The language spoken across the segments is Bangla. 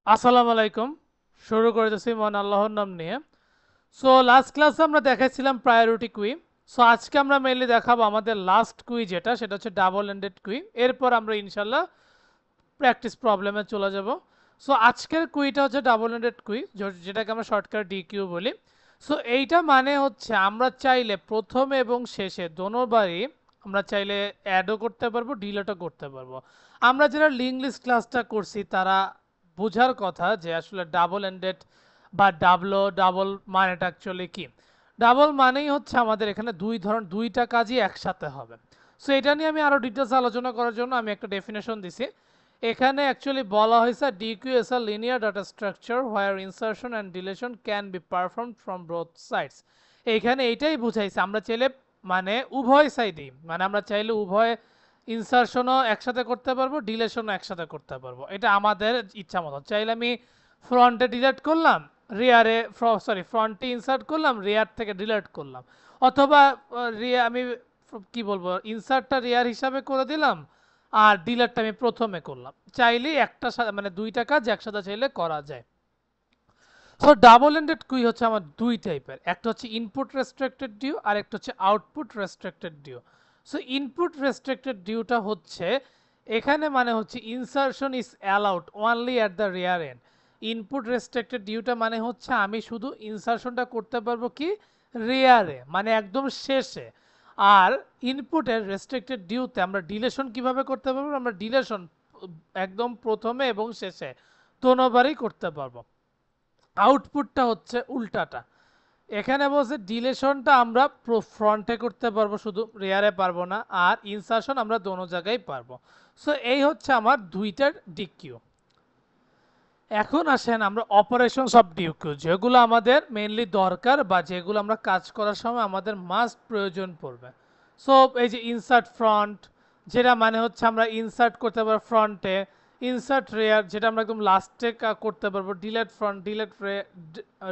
আসসালামু আলাইকুম। শুরু করতেছি মহান আল্লাহর নাম নিয়ে। সো লাস্ট ক্লাসে আমরা দেখাইছিলাম প্রায়োরিটি কুই। সো আজকে আমরা মেইনলি দেখাবো আমাদের লাস্ট কুই যেটা, সেটা হচ্ছে ডাবল এন্ডেড কুই। এরপর আমরা ইনশাল্লাহ প্র্যাকটিস প্রবলেমে চলে যাব। সো আজকের কুইটা হচ্ছে ডাবল এন্ডেড কুই, যেটাকে আমরা শর্টকাট ডিকিউ বলি। সো এইটা মানে হচ্ছে আমরা চাইলে প্রথমে এবং শেষে দোনোবারই আমরা চাইলে অ্যাডও করতে পারবো, ডিলেটও করতে পারবো। আমরা যারা লিঙ্ক লিস্ট ক্লাসটা করছি তারা বোঝার কথা যে আসলে ডাবল এন্ডেড বা ডাবল মানেটা অ্যাকচুয়ালি কি। ডাবল মানেই হচ্ছে আমাদের এখানে দুইটা কাজই একসাথে হবে। সো এটা নিয়ে আমি আরও ডিটেলস আলোচনা করার জন্য আমি একটা ডেফিনেশন দিছি। এখানে অ্যাকচুয়ালি বলা হয়েছে DQ is a linear data structure where insertion and deletion can be perform from both sides. এইখানে এইটাই বুঝাইছে আমরা চাইলে মানে উভয় সাইডেই, মানে আমরা চাইলে উভয় ইনসারশনও একসাথে করতে পারবো, ডিলেশনও একসাথে করতে পারবো। এটা আমাদের ইচ্ছা মতো। চাইলে আমি ফ্রন্টে ডিলেট করলাম, রিয়ারে ফ্রন্টে ইনসার্ট করলাম, রিয়ার থেকে ডিলেট করলাম। অথবা আমি কি বলবো, ইনসার্টটা রিয়ার হিসাবে করে দিলাম আর ডিলেটটা আমি প্রথমে করলাম। চাইলেই মানে দুইটা কাজ একসাথে চাইলে করা যায়। সো ডাবল এন্ডেড কুই হচ্ছে আমার দুই টাইপের, একটা হচ্ছে ইনপুট রেস্ট্রিক্টেড ডিউ আর একটা হচ্ছে output restricted deque. So input restricted ডিউটা হচ্ছে এখানে মানে হচ্ছে insertion is allowed only at the rear end. Input restricted ডিউটা মানে হচ্ছে আমি শুধু ইনসারশনটা করতে পারবো কি রিয়ারে, মানে একদম শেষে। আর ইনপুটের রেস্ট্রিক্টেড ডিউতে আমরা ডিলেশন কিভাবে করতে পারবো, আমরা ডিলেশন একদম প্রথমে এবং শেষে দোনোবারই করতে পারবো। আউটপুটটা হচ্ছে উল্টাটা। এখানে বলছে ডিলেশনটা আমরা ফ্রন্টে করতে পারবো, শুধু রেয়ারে পারবো না, আর ইনসারশন আমরা দোনো জায়গায় পারবো। সো এই হচ্ছে আমার দুইটার ডিকিউ। এখন আসেন আমরা অপারেশনস অফ ডিকিউ, যেগুলো আমাদের মেইনলি দরকার বা যেগুলো আমরা কাজ করার সময় আমাদের মাস্ট প্রয়োজন পড়বে। সো এই যে ইনসার্ট ফ্রন্ট, যেটা মানে হচ্ছে আমরা ইনসার্ট করতে পারবো ফ্রন্টে। ইনসার্ট রেয়ার, যেটা আমরা একদম লাস্টে করতে পারবো। Delete front, delete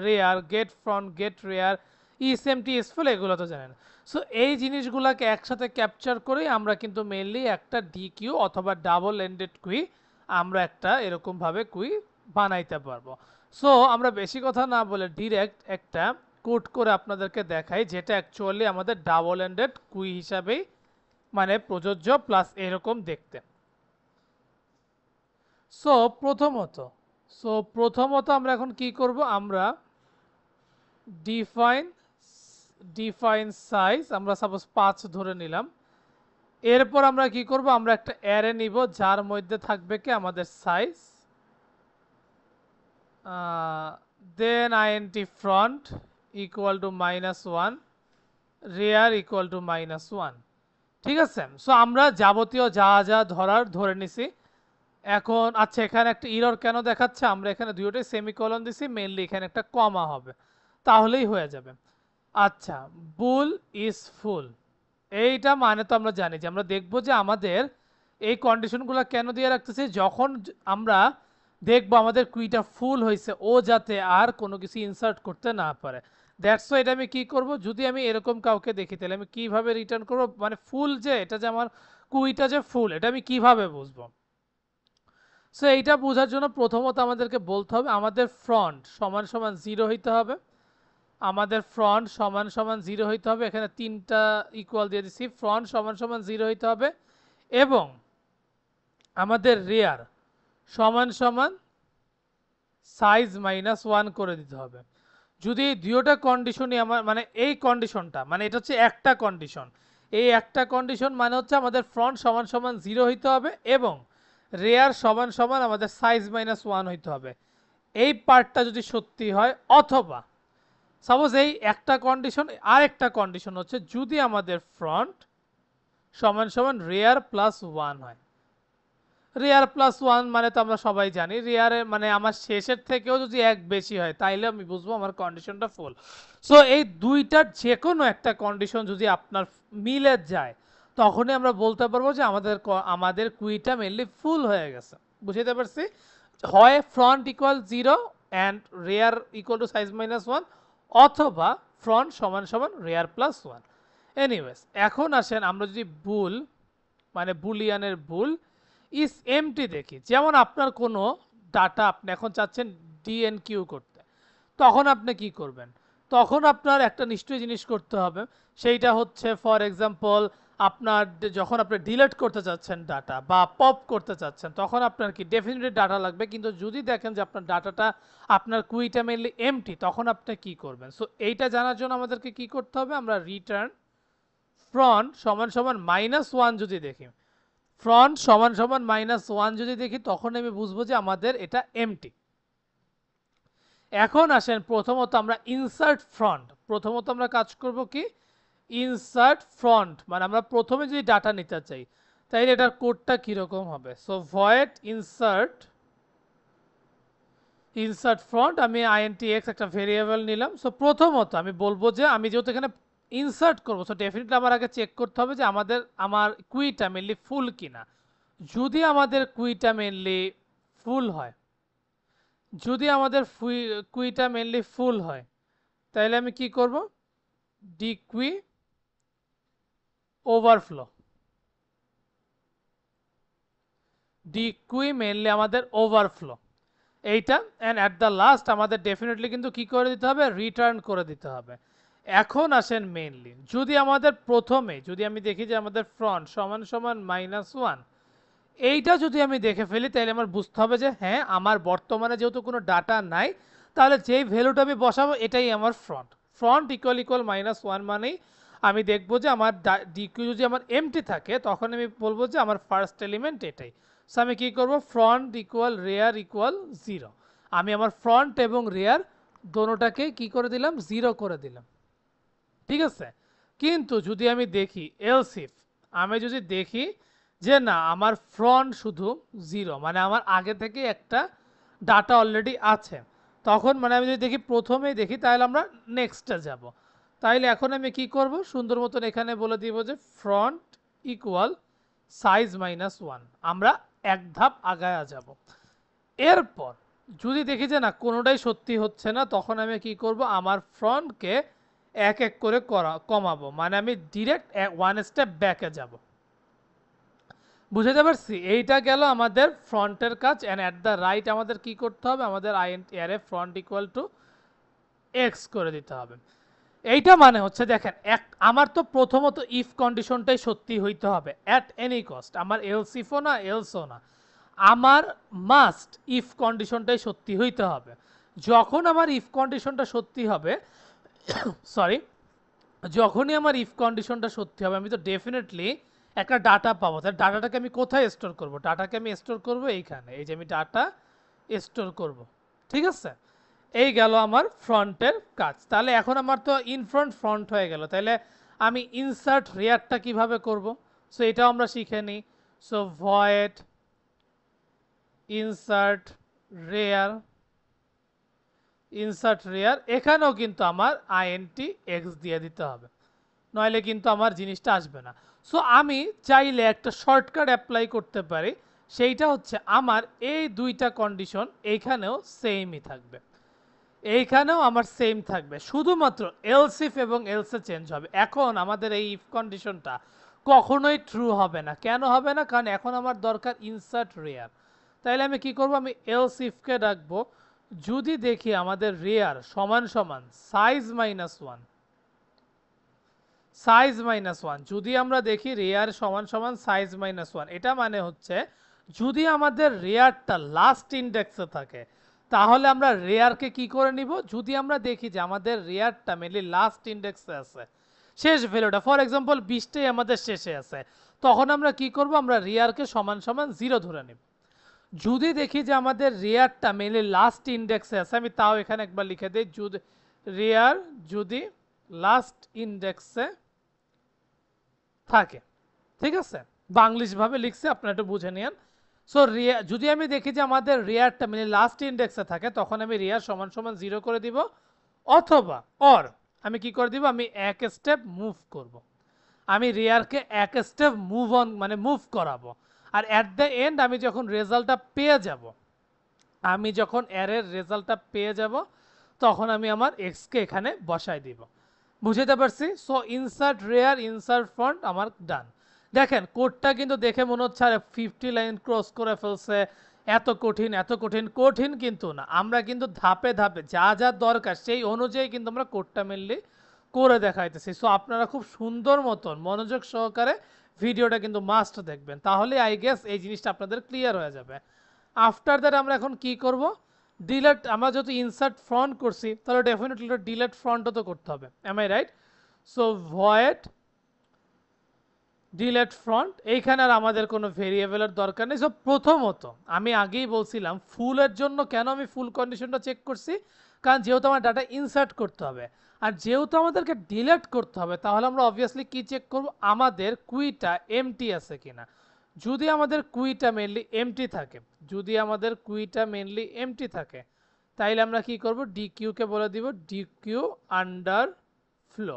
rear, get front, get rear, is empty is full, এগুলো তো জানেন। সো এই জিনিসগুলোকে একসাথে ক্যাপচার করেই আমরা কিন্তু মেইনলি একটা ডিকিউ অথবা ডাবল এন্ডেড কুই আমরা একটা এরকমভাবে কুই বানাইতে পারবো। সো আমরা বেশি কথা না বলে ডিরেক্ট একটা কোড করে আপনাদেরকে দেখাই, যেটা অ্যাকচুয়ালি আমাদের ডাবল এন্ডেড কুই হিসাবেই মানে প্রযোজ্য, প্লাস এরকম দেখতে। সো প্রথমত প্রথমত আমরা এখন কি করব, আমরা ডিফাইন ডিফাইন সাইজ আমরা সাপোজ 5 ধরে নিলাম। এরপর আমরা কি করব, আমরা একটা অ্যারে নিব যার মধ্যে থাকবে কি আমাদের size, then int front equal to -1, rear equal to -1। ঠিক আছে। সো আমরা যাবতীয় যা যা ধরার ধরে নিছি। এখন আচ্ছা, এখানে একটা ইরর কেন দেখাচ্ছে, আমরা এখানে দুটোই সেমিকোলন দিছি, মেইনলি এখানে একটা কমা হবে, তাহলেই হয়ে যাবে। আচ্ছা, বুল ইজ ফুল, এইটা মানে তো আমরা জানি যে আমরা দেখবো যে আমাদের এই কন্ডিশনগুলো কেন দিয়ে রাখতেছি, যখন আমরা দেখবো আমাদের কুইটা ফুল হয়েছে, ও যাতে আর কোনো কিছু ইনসার্ট করতে না পারে। দ্যাটস ওয়াই এটা আমি কি করব, যদি আমি এরকম কাউকে দেখি তাহলে আমি কিভাবে রিটার্ন করব, মানে ফুল যে এটা যে আমার কুইটা যে ফুল, এটা আমি কিভাবে বুঝবো। সো এইটা বোঝার জন্য প্রথমত আমাদেরকে বলতে হবে আমাদের ফ্রন্ট সমান সমান 0 হইতে হবে। আমাদের ফ্রন্ট সমান সমান 0 হইতে হবে, এখানে তিনটা ইকুয়াল দিয়ে দিছি, ফ্রন্ট সমান সমান 0 হইতে হবে। এবং আমাদের রেয়ার সমান সমান সাইজ -1 করে দিতে হবে। যদি এই দুইটা কন্ডিশনই আমার মানে এই কন্ডিশনটা মানে এটা হচ্ছে একটা কন্ডিশন, এই একটা কন্ডিশন মানে হচ্ছে আমাদের ফ্রন্ট সমান সমান 0 হইতে হবে এবং রেয়ার সমান সমান আমাদের সাইজ -1 হইতে হবে। এই পার্টটা যদি সত্যি হয়, অথবা সাপোজ এই একটা কন্ডিশন, আর একটা কন্ডিশন হচ্ছে যদি আমাদের ফ্রন্ট সমান সমান রেয়ার +1 হয়। রেয়ার +1 মানে তো আমরা সবাই জানি, রেয়ারে মানে আমার শেষের থেকেও যদি এক বেশি হয় তাইলে আমি বুঝবো আমার কন্ডিশনটা ফুল। সো এই দুইটার যে কোনো একটা কন্ডিশন যদি আপনার মিলে যায়, তখনই আমরা বলতে পারবো যে আমাদের কুইটা মেনলি ফুল হয়ে গেছে। বুঝতে পারছি? হয় front equal 0 and rare equal to size -1, অথবা ফ্রন্ট সমান সমান রেয়ার +1। এনিওয়েজ, এখন আসেন আমরা যদি বুল মানে বুলিয়ানের বুল ইস এমটি দেখি, যেমন আপনার কোনো ডাটা আপনি এখন চাচ্ছেন ডিএনকিউ করতে, তখন আপনি কি করবেন? তখন আপনার একটা নিশ্চয়ই জিনিস করতে হবে, সেইটা হচ্ছে ফর এক্সাম্পল আপনার যখন আপনি ডিলিট করতে চাচ্ছেন ডাটা বা পপ করতে চাচ্ছেন, তখন আপনার কি ডেফিনেটলি ডাটা লাগবে। কিন্তু যদি দেখেন যে আপনার ডাটাটা আপনার কুইটা মেনলি এমটি, তখন আপনি কি করবেন? সো এইটা জানার জন্য আমাদেরকে কি করতে হবে? আমরা রিটার্ন ফ্রন্ট সমান সমান -1 যদি দেখি, ফ্রন্ট সমান সমান -1 যদি দেখি, তখন আমি বুঝবো যে আমাদের এটা এমটি। এখন আসেন প্রথমত আমরা ইনসার্ট ফ্রন্ট, প্রথমত আমরা কাজ করব কি ইনসার্ট ফ্রন্ট, মানে আমরা প্রথমে যদি ডাটা নিতে চাই, তাইলে এটার কোডটা কিরকম হবে? So void insert insert front, আমি intx একটা ভেরিয়েবল নিলাম। সো প্রথমত আমি বলবো যে আমি যেহেতু এখানে ইনসার্ট করবো, সো ডেফিনেটলি আমার আগে চেক করতে হবে যে আমার কুইটা মেনলি ফুল কিনা। যদি আমাদের কুইটা মেনলি ফুল হয়, যদি আমাদের কুইটা মেনলি ফুল হয়, তাহলে আমি কি করব? ডিকুই ওভারফ্লো, ডিকুই মেনলি আমাদের ওভারফ্লো এইটা, অ্যান্ড অ্যাট দ্য লাস্ট আমাদের ডেফিনেটলি কিন্তু কি করে দিতে হবে? রিটার্ন করে দিতে হবে। এখন আসেন মেইনলি, যদি আমাদের প্রথমে যদি আমি দেখি যে আমাদের ফ্রন্ট সমান সমান -1, এইটা যদি আমি দেখে ফেলি, তাহলে আমার বুঝতে হবে যে হ্যাঁ, আমার বর্তমানে যেহেতু কোনো ডাটা নাই, তাহলে যেই ভ্যালুটা আমি বসাবো এটাই আমার ফ্রন্ট। ফ্রন্ট ইকুয়াল ইকুয়াল -1 মানেই আমি দেখবো যে আমার ডিকিউ যদি আমার এমটি থাকে, তখন আমি বলবো যে আমার ফার্স্ট এলিমেন্ট এটাই। সো আমি কি করব? ফ্রন্ট ইকুয়াল রেয়ার ইকুয়াল 0, আমি আমার ফ্রন্ট এবং রেয়ার দোনোটাকে কি করে দিলাম? 0 করে দিলাম, ঠিক আছে? কিন্তু যদি আমি দেখি এলস ইফ, আমি যদি দেখি যে না, আমার ফ্রন্ট শুধু 0, মানে আমার আগে থেকে একটা ডাটা অলরেডি আছে, তখন মানে আমি যদি দেখি প্রথমেই দেখি, তাহলে আমরা নেক্সটে যাব। তাইলে এখন আমি কি করব? সুন্দর মতন এখানে বলে দিব যে ফ্রন্ট ইকুয়াল সাইজ -1, আমরা এক ধাপ আগায়া যাব। এরপর যদি দেখি যে না, কোনোটাই সত্যি হচ্ছে না, তখন আমি কি করব? আমার ফ্রন্টকে এক এক করে কমাবো, মানে আমি ডিরেক্ট 1 স্টেপ ব্যাকে যাব। বুঝতে পারছি? এইটা গেল আমাদের ফ্রন্টের কাজ, এন্ড অ্যাট দ্য রাইট আমাদের কি করতে হবে? আমাদের array front equal to x করে দিতে হবে। এইটা মানে হচ্ছে দেখেন, আমার তো প্রথমত ইফ কন্ডিশনটাই সত্যি হইতে হবে অ্যাট এনি কস্ট, আমার এলস ইফও না এলসও না, আমার মাস্ট ইফ কন্ডিশনটাই সত্যি হইতে হবে। যখন আমার ইফ কন্ডিশনটা সত্যি হবে, সরি, যখনই আমার ইফ কন্ডিশনটা সত্যি হবে, আমি তো ডেফিনেটলি একটা ডাটা পাবো। তার ডাটাটাকে আমি কোথায় স্টোর করব? ডাটাকে আমি স্টোর করব এইখানে, এই যে আমি ডাটা স্টোর করব, ঠিক আছে? এই গেল আমার ফ্রন্টের কাজ। তাহলে এখন আমার তো ফ্রন্ট হয়ে গেল, তাহলে আমি ইনসার্ট রেয়ারটা কিভাবে করব? সো এটাও আমরা শিখে নিই। So void insert rear, insert rare, এখানেও কিন্তু আমার intx দিয়ে দিতে হবে, নইলে কিন্তু আমার জিনিসটা আসবে না। সো আমি চাইলে একটা শর্টকাট অ্যাপ্লাই করতে পারি, সেইটা হচ্ছে আমার এই দুইটা কন্ডিশন এইখানেও সেমই থাকবে, এইখানেও আমার সেম থাকবে, শুধুমাত্র এলস ইফ এবং এলসে চেঞ্জ হবে। এখন আমাদের এই ইফ কন্ডিশনটা কখনোই ট্রু হবে না। কেন হবে না? কারণ এখন আমার দরকার ইনসার্ট রেয়ার। তাইলে আমি কি করব? আমি এলস ইফকে ডাকবো, যদি দেখি আমাদের রেয়ার সমান সমান সাইজ -1, সাইজ -1, যদি আমরা দেখি রেয়ার সমান সমান সাইজ -1, এটা মানে হচ্ছে যদি আমাদের রেয়ারটা লাস্ট ইন্ডেক্সে থাকে, তাহলে আমরা রেয়ারকে কি করে নিব? যদি আমরা দেখি যে আমাদের রেয়ারটা মেনলি লাস্ট ইন্ডেক্সে আছে, শেষ ভ্যালুটা ফর এক্সাম্পল 20টাই আমাদের শেষে আছে, তখন আমরা কি করব? আমরা রেয়ারকে সমান সমান 0 ধরে নিব। যদি দেখি যে আমাদের রেয়ারটা মেনলি লাস্ট ইন্ডেক্সে আছে, আমি তাও এখানে একবার লিখে দিই, যদি রেয়ার যদি লাস্ট ইন্ডেক্সে থাকে, ঠিক আছে? বাংলিশ ভাবে লিখছে, আপনারা একটু বুঝে নিন। সো যদি আমি দেখি যে আমাদের রেয়ারটা মানে লাস্ট ইন্ডেক্সে থাকে, তখন আমি রেয়ার সমান সমান 0 করে দিব, অথবা আমি কি করে দিব? আমি এক স্টেপ মুভ করব, আমি রেয়ারকে এক স্টেপ মুভ অন মানে মুভ করাবো। আর অ্যাট দ্য এন্ড আমি যখন রেজাল্টটা পেয়ে যাব, আমি যখন অ্যারের রেজাল্টটা পেয়ে যাব, তখন আমি আমার এক্সকে এখানে বসাই দিব। বুঝতে পারছি? So insert rear insert front আমার ডান। দেখেন কোডটা কিন্তু দেখে মনে হচ্ছে আরে 50 লাইন ক্রস করে ফেলছে, এত কঠিন এত কঠিন, কঠিন কিন্তু না, আমরা কিন্তু ধাপে ধাপে যা যা দরকার সেই অনুযায়ী কিন্তু আমরা কোডটা মেনলি করে দেখাইতেছি। সো আপনারা খুব সুন্দর মতন মনোযোগ সহকারে ভিডিওটা কিন্তু মাস্ট দেখবেন, তাহলে আই গেস এই জিনিসটা আপনাদের ক্লিয়ার হয়ে যাবে। আফটার দ্যাট আমরা এখন কি করব, ডিলেট, আমরা যেহেতু ইনসার্ট ফ্রন্ট করছি তাহলে ডেফিনেটলি ডিলেট ফ্রন্টও তো করতে হবে, am I right? So void delete front, এইখানে আর আমাদের কোনো ভেরিয়েবলের দরকার নেই। সো প্রথমত আমি আগেই বলছিলাম ফুলের জন্য কেন আমি ফুল কন্ডিশনটা চেক করছি, কারণ যেহেতু আমার ডাটা ইনসার্ট করতে হবে আর যেহেতু আমাদেরকে ডিলেট করতে হবে, তাহলে আমরা অবভিয়াসলি কি চেক করব, আমাদের কুইটা এমটি আছে কিনা। যদি আমাদের কুইটা মেনলি এমটি থাকে, যদি আমাদের কুইটা মেনলি এমটি থাকে, তাইলে আমরা কি করব, ডিকিউকে বলে দিব ডিকিউ আন্ডার ফ্লো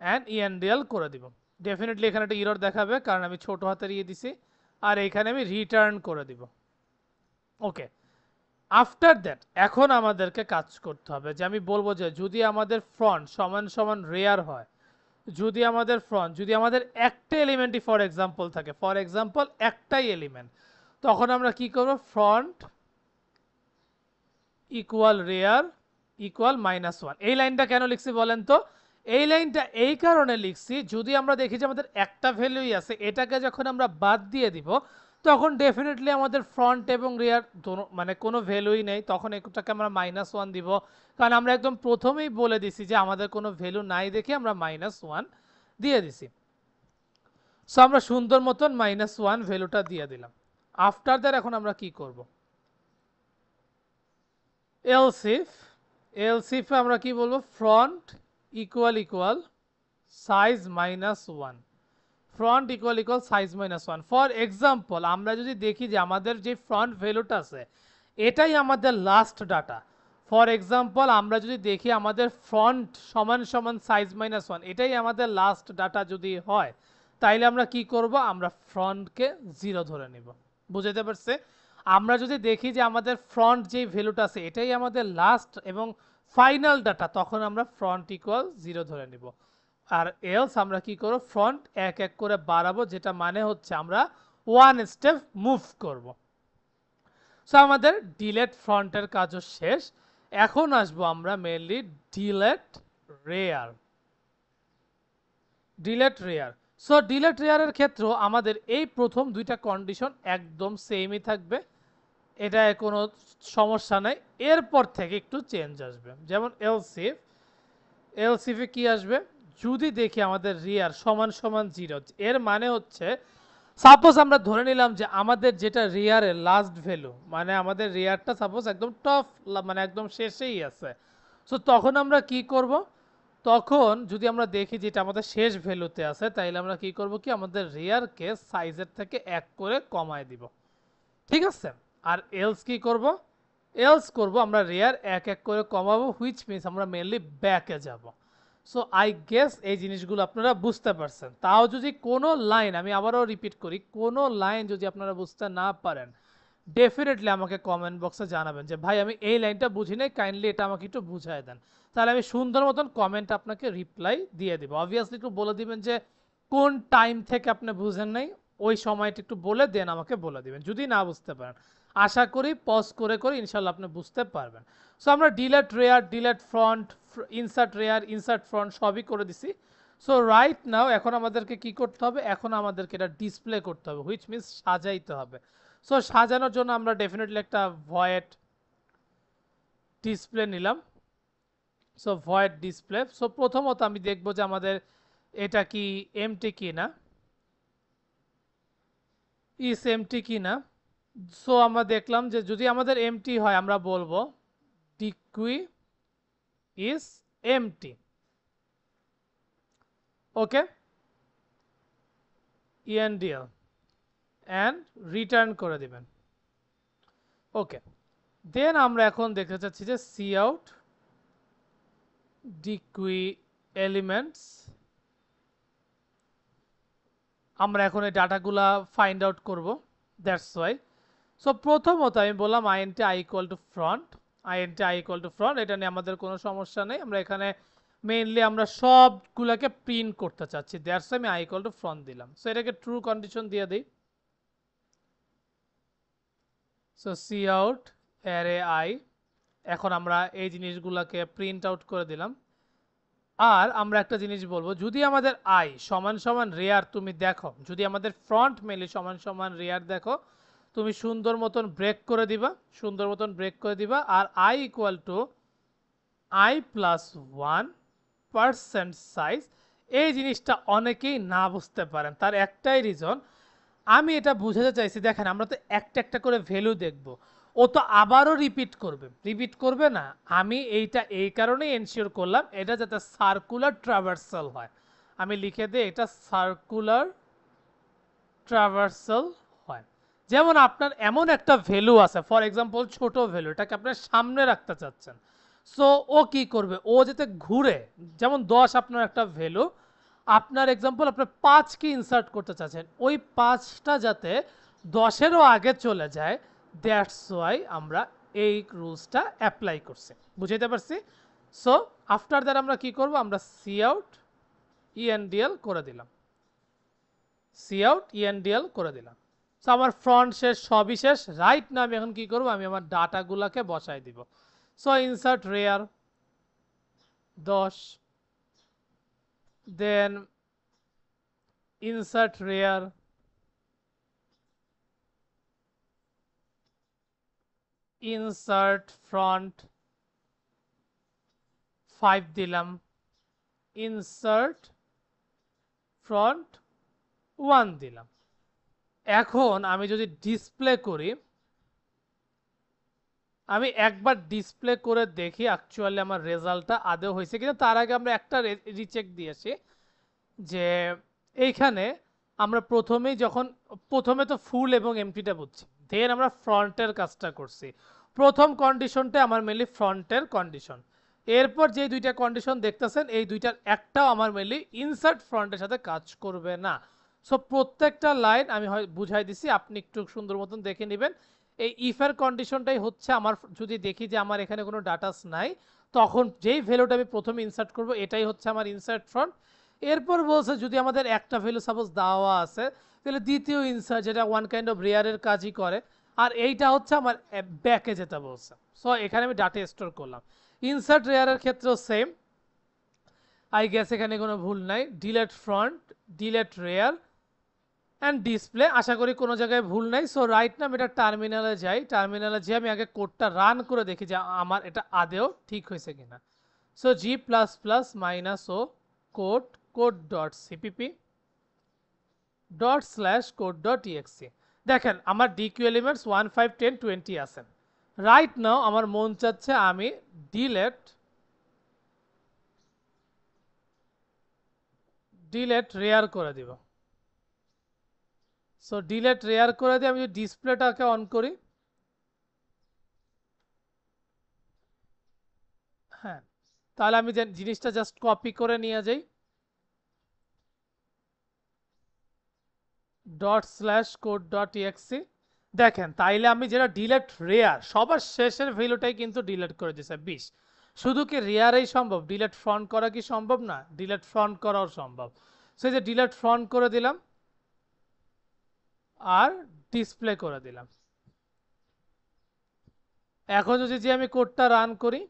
অ্যান্ড ইএনডিএল করে দিব। ডেফিনেটলি এখানে একটা ইরর দেখাবে কারণ আমি ছোট হাতের ইয়ে দিছি, আর এখানে আমি রিটার্ন করে দিব। ওকে, আফটার দ্যাট এখন আমাদেরকে কাজ করতে হবে যে আমি বলবো যে যদি আমাদের ফ্রন্ট সমান সমান রেয়ার হয়, যদি আমাদের ফ্রন্ট, যদি আমাদের একটা এলিমেন্টই ফর এক্সাম্পল থাকে, ফর এক্সাম্পল একটাই এলিমেন্ট, তখন আমরা কি করব, ফ্রন্ট ইকুয়াল রেয়ার ইকুয়াল -1। এই লাইনটা কেন লিখছি বলেন তো, এই লাইনটা এই কারণে লিখছি, যদি আমরা দেখি যে আমাদের একটা ভ্যালুই আছে, এটাকে যখন আমরা বাদ দিয়ে দিব তখন ডেফিনেটলি আমাদের ফ্রন্ট এবং রেয়ার মানে কোনো ভ্যালুই নেই, তখন এটাকে আমরা -1 দিব, কারণ আমরা একদম প্রথমেই বলে দিছি যে আমাদের কোনো ভ্যালু নাই দেখে আমরা -1 দিয়ে দিছি। সো আমরা সুন্দর মতন -1 ভ্যালুটা দিয়ে দিলাম। আফটার দ্যাট এখন আমরা কি করব, এলসিফে আমরা কি বলবো, front equal size -1, front equal size -1। For example আমরা যদি দেখি যে আমাদের যে ফ্রন্ট ভ্যালুটা আছে এটাই আমাদের লাস্ট ডাটা, ফর এক্সাম্পল আমরা যদি দেখি আমাদের ফ্রন্ট সমান সমান সাইজ -1 এটাই আমাদের লাস্ট ডাটা যদি হয়, তাইলে আমরা কি করব, আমরা ফ্রন্টকে 0 ধরে নিব। বুঝতে পারছে? আমরা যদি দেখি যে আমাদের ফ্রন্ট যেই ভ্যালুটা আছে এটাই আমাদের লাস্ট এবং ফাইনাল ডাটা, তখন আমরা ফ্রন্ট ইকুয়াল 0 ধরে নিব। আর এলস আমরা কি করব, ফ্রন্ট এক এক করে বাড়াবো, যেটা মানে হচ্ছে আমরা ওয়ান স্টেপ মুভ করব। সো আমাদের ডিলেট ফ্রন্টের কাজও শেষ। এখন আসবো আমরা mainly delete rear. Delete rear, so delete রেয়ারের ক্ষেত্রেও আমাদের এই প্রথম দুইটা কন্ডিশন একদম সেমই থাকবে, এটা কোনো সমস্যা নাই। এরপর থেকে একটু চেঞ্জ আসবে, যেমন এলসিফে কি আসবে, যদি দেখি আমাদের রিয়ার সমান সমান 0, এর মানে হচ্ছে সাপোজ আমরা ধরে নিলাম যে আমাদের যেটা রিয়ারের লাস্ট ভ্যালু, মানে আমাদের রিয়ারটা সাপোজ একদম টপ মানে একদম শেষেই আছে, সো তখন আমরা কি করব, তখন যদি আমরা দেখি যেটা আমাদের শেষ ভ্যালুতে আছে, তাইলে আমরা কি করব, কি আমাদের রিয়ারকে সাইজের থেকে 1 করে কমায় দিব, ঠিক আছে। আর এলস কি করব, এলস করব আমরা রেয়ার এক এক করে কমাবো, হুইচ মিনস আমরা মেনলি ব্যাকে যাব। সো আই গেস এই জিনিসগুলো আপনারা বুঝতে পারছেন। তাও যদি কোনো লাইন, আমি আবারও রিপিট করি, কোনো লাইন যদি আপনারা বুঝতে না পারেন ডেফিনেটলি আমাকে কমেন্ট বক্সে জানাবেন যে ভাই আমি এই লাইনটা বুঝি নাই, কাইন্ডলি এটা আমাকে একটু বুঝায় দেন, তাহলে আমি সুন্দর মতন কমেন্ট আপনাকে রিপ্লাই দিয়ে দিব। অবভিয়াসলি একটু বলে দিবেন যে কোন টাইম থেকে আপনি বুঝেন নাই, ওই সময়টা একটু বলে দেন, আমাকে বলে দিবেন যদি না বুঝতে পারেন। আশা করি পজ করে করে ইনশাল্লাহ আপনি বুঝতে পারবেন। সো আমরা delete rear, delete front, insert rear, insert front সবই করে দিছি। সো রাইট নাও এখন আমাদেরকে কি করতে হবে, এখন আমাদেরকে এটা ডিসপ্লে করতে হবে, হুইচ মিনস সাজাইতে হবে। সো সাজানোর জন্য আমরা ডেফিনেটলি একটা ভয়েড ডিসপ্লে নিলাম। সো ভয়েড ডিসপ্লে, সো প্রথমত আমি দেখবো যে আমাদের এটা কি এমটি কি না, ইস এমটি কি না। সো আমরা দেখলাম যে যদি আমাদের এমটি হয় আমরা বলবো dequeue is empty. Okay, endl and return করে দিবেন। ওকে, দেন আমরা এখন দেখতে চাচ্ছি যে সি আউট ডিক্যুই এলিমেন্টস, আমরা এখন এই ডাটাগুলা ফাইন্ড আউট করব, দ্যাটস ওয়াই। সো প্রথমত আমি বললাম int I equal to front, int I equal to front, এটা নিয়ে আমাদের কোনো সমস্যা নেই। আমরা এখানে মেইনলি আমরা সবগুলোকে প্রিন্ট করতে চাচ্ছি, দ্যাটস আমি আই ইকুয়াল টু ফ্রন্ট দিলাম। সো এটাকে ট্রু কন্ডিশন দিয়ে দিই। So C out array I. এখন আমরা এই জিনিসগুলোকে প্রিন্ট আউট করে দিলাম। আর আমরা একটা জিনিস বলবো, যদি আমাদের আই সমান সমান রেয়ার তুমি দেখো, যদি আমাদের ফ্রন্ট মেলে সমান সমান রেয়ার দেখো, তুমি সুন্দর মতন ব্রেক করে দিবা, সুন্দর মতন ব্রেক করে দিবা। আর i equal to i plus 1% size. এই জিনিসটা অনেকেই না বুঝতে পারেন, তার একটাই রিজন, আমি এটা বুঝাতে চাইছি। দেখেন আমরা তো একটা একটা করে ভ্যালু দেখব, ও তো আবারও রিপিট করবে না। আমি এইটা এই কারণেই এনশিওর করলাম এটা যাতে সার্কুলার ট্রাভার্সাল হয়। আমি লিখে দিই এটা সার্কুলার ট্রাভার্সাল হয়। যেমন আপনার এমন একটা ভ্যালু আছে, ফর এক্সাম্পল ছোট ভ্যালু, এটাকে আপনার সামনে রাখতে চাচ্ছেন। সো ও কি করবে, ও যাতে ঘুরে, যেমন 10 আপনার একটা ভ্যালু, আপনার এক্সাম্পল আপনার 5 কে ইনসার্ট করতে চাচ্ছেন, ওই 5টা যাতে 10-এরও আগে চলে যায়, দ্যাটস ওয়াই আমরা এই রুলসটা অ্যাপ্লাই করছি। বুঝাইতে পারছি? সো আফটার দ্যাট আমরা কি করব, আমরা সি আউট ইএনডিএল করে দিলাম, সি আউট ইএনডিএল করে দিলাম। সো আমার ফ্রন্ট শেষ, সবই শেষ। রাইট না আমি এখন কি করব, আমি আমার ডাটাগুলোকে বসাই দিব। So insert rear 10, then insert rear, insert front 5 দিলাম, ইনসার্ট ফ্রন্ট 1 দিলাম। এখন আমি যদি ডিসপ্লে করি, আমি একবার ডিসপ্লে করে দেখি অ্যাকচুয়ালি আমার রেজাল্টটা আদৌ হয়েছে কিনা। তার আগে আমরা একটা রিচেক দিয়েছি যে এইখানে আমরা প্রথমে তো ফুল এবং এমটিটা বুঝছি, দেন আমরা ফ্রন্টের কাজটা করছি। প্রথম কন্ডিশনটা আমার মেনলি ফ্রন্টের কন্ডিশন। এরপর যে দুইটা কন্ডিশন দেখতেছেন, এই দুইটার একটাও আমার মেনলি ইনসার্ট ফ্রন্টের সাথে কাজ করবে না। সো প্রত্যেকটা লাইন আমি বুঝাই দিছি, আপনি একটু সুন্দর মতন দেখে নেবেন। এই ইফের কন্ডিশনটাই হচ্ছে আমার, যদি দেখি যে আমার এখানে কোনো ডাটাস নাই, তখন যেই ভ্যালুটা আমি প্রথমে ইনসার্ট করব এটাই হচ্ছে আমার ইনসার্ট ফ্রন্ট। এরপর বলছে যদি আমাদের একটা ভ্যালু সাপোজ দেওয়া আছে, তাহলে দ্বিতীয় ইনসার্ট, যেটা ওয়ান কাইন্ড অফ রেয়ারের কাজই করে, আর এইটা হচ্ছে আমার ব্যাকে যেটা বলছে। সো এখানে আমি ডাটা স্টোর করলাম। ইনসার্ট রেয়ারের ক্ষেত্রেও সেম, আই গেস এখানে কোনো ভুল নাই। Delete front, delete rear and display, আশা করি কোনো জায়গায় ভুল নাই। সো রাইট নাম এটা টার্মিনালে যাই, টার্মিনালে যেয়ে আমি আগে কোডটা রান করে দেখি যে আমার এটা আদেও ঠিক হয়েছে কিনা। So G plus plus minus O code code dot CPP dot slash code dot EXE. দেখেন আমার ডিকিউ এলিমেন্টস 1 5 10 20 আছে। রাইট নাও আমার মন চাচ্ছে আমি ডিলেট রেয়ার করে দিব। সো ডিলেট রেয়ার করে দিয়ে আমি যদি ডিসপ্লেটাকে অন করি, হ্যাঁ, তাহলে আমি যে জিনিসটা জাস্ট কপি করে নিয়ে যাই, dot slash code dot EXE. দেখেন তাইলে আমি যেটা ডিলেট রেয়ার, সবার শেষের ভ্যালুটাই কিন্তু ডিলেট করে দিয়েছে 20। শুধু কি রেয়ারেই সম্ভব, ডিলেট ফ্রন্ট করা কি সম্ভব না? ডিলেট ফ্রন্ট করাও সম্ভব। সেই যে ডিলেট ফ্রন্ট করে দিলাম আর ডিসপ্লে করে দিলাম। এখন যদি যে আমি কোডটা রান করি,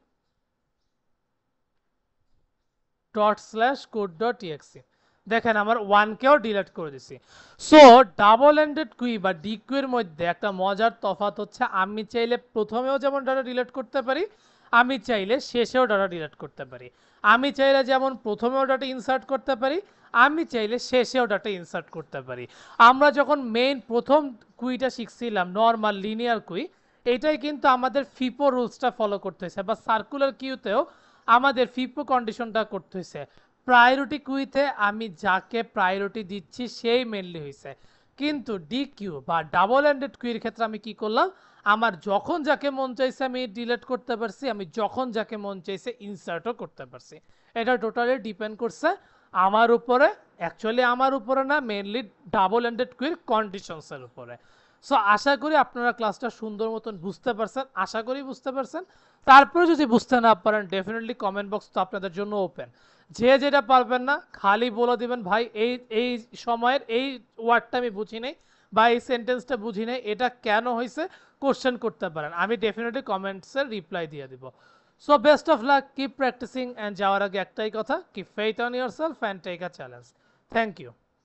dot slash code dot EXE, দেখেন আমার 1কেও ডিলিট করে দিছি। সো ডাবল এন্ডেড কুই বা ডিকিউ এর মধ্যে একটা মজার তফাৎ হচ্ছে, আমি চাইলে প্রথমেও যেমন ডাটা ডিলিট করতে পারি, আমি চাইলে শেষেও ডাটা ডিলিট করতে পারি। আমি চাইলে যেমন প্রথমেও ডাটা ইনসার্ট করতে পারি, আমি চাইলে শেষেও ডাটা ইনসার্ট করতে পারি। আমরা যখন মেইন প্রথম কুইটা শিখছিলাম নর্মাল লিনিয়ার কুই, এটাই কিন্তু আমাদের ফিপো রুলসটা ফলো করতে হয়েছে, বা সার্কুলার কিউতেও আমাদের ফিপো কন্ডিশনটা করতে হয়েছে। প্রায়োরিটি কুইতে আমি যাকে প্রায়োরিটি দিচ্ছি সেই মেনলি হয়েছে, কিন্তু ডিকিউ বা ডাবল এন্ডেড কুইর ক্ষেত্রে আমি কি করলাম, আমার যখন যাকে মন চাইছে আমি ডিলিট করতে পারছি, আমি যখন যাকে মন চাইছে ইনসার্টও করতে পারছি। এটা টোটালি ডিপেন্ড করছে আমার উপরে, অ্যাকচুয়ালি আমার উপরে না, মেনলি ডাবল এন্ডেড কুইর কন্ডিশনসের উপরে। সো আশা করি আপনারা ক্লাসটা সুন্দর মতন বুঝতে পারছেন, আশা করি বুঝতে পারছেন। তারপরে যদি বুঝতে না পারেন, ডেফিনেটলি কমেন্ট বক্স তো আপনাদের জন্য ওপেন। যে যেটা পারবেন না খালি বলে দিবেন, ভাই এই এই সময়ের এই ওয়ার্ডটা আমি বুঝি নাই, বা এই সেন্টেন্সটা বুঝি নাই এটা কেন হয়েছে কোশ্চেন করতে পারেন, আমি ডেফিনেটলি কমেন্টসের রিপ্লাই দিয়ে দিব। So best of luck, keep practising, and যাওয়ার আগে একটাই কথা, keep faith on yourself and take a challenge. Thank you.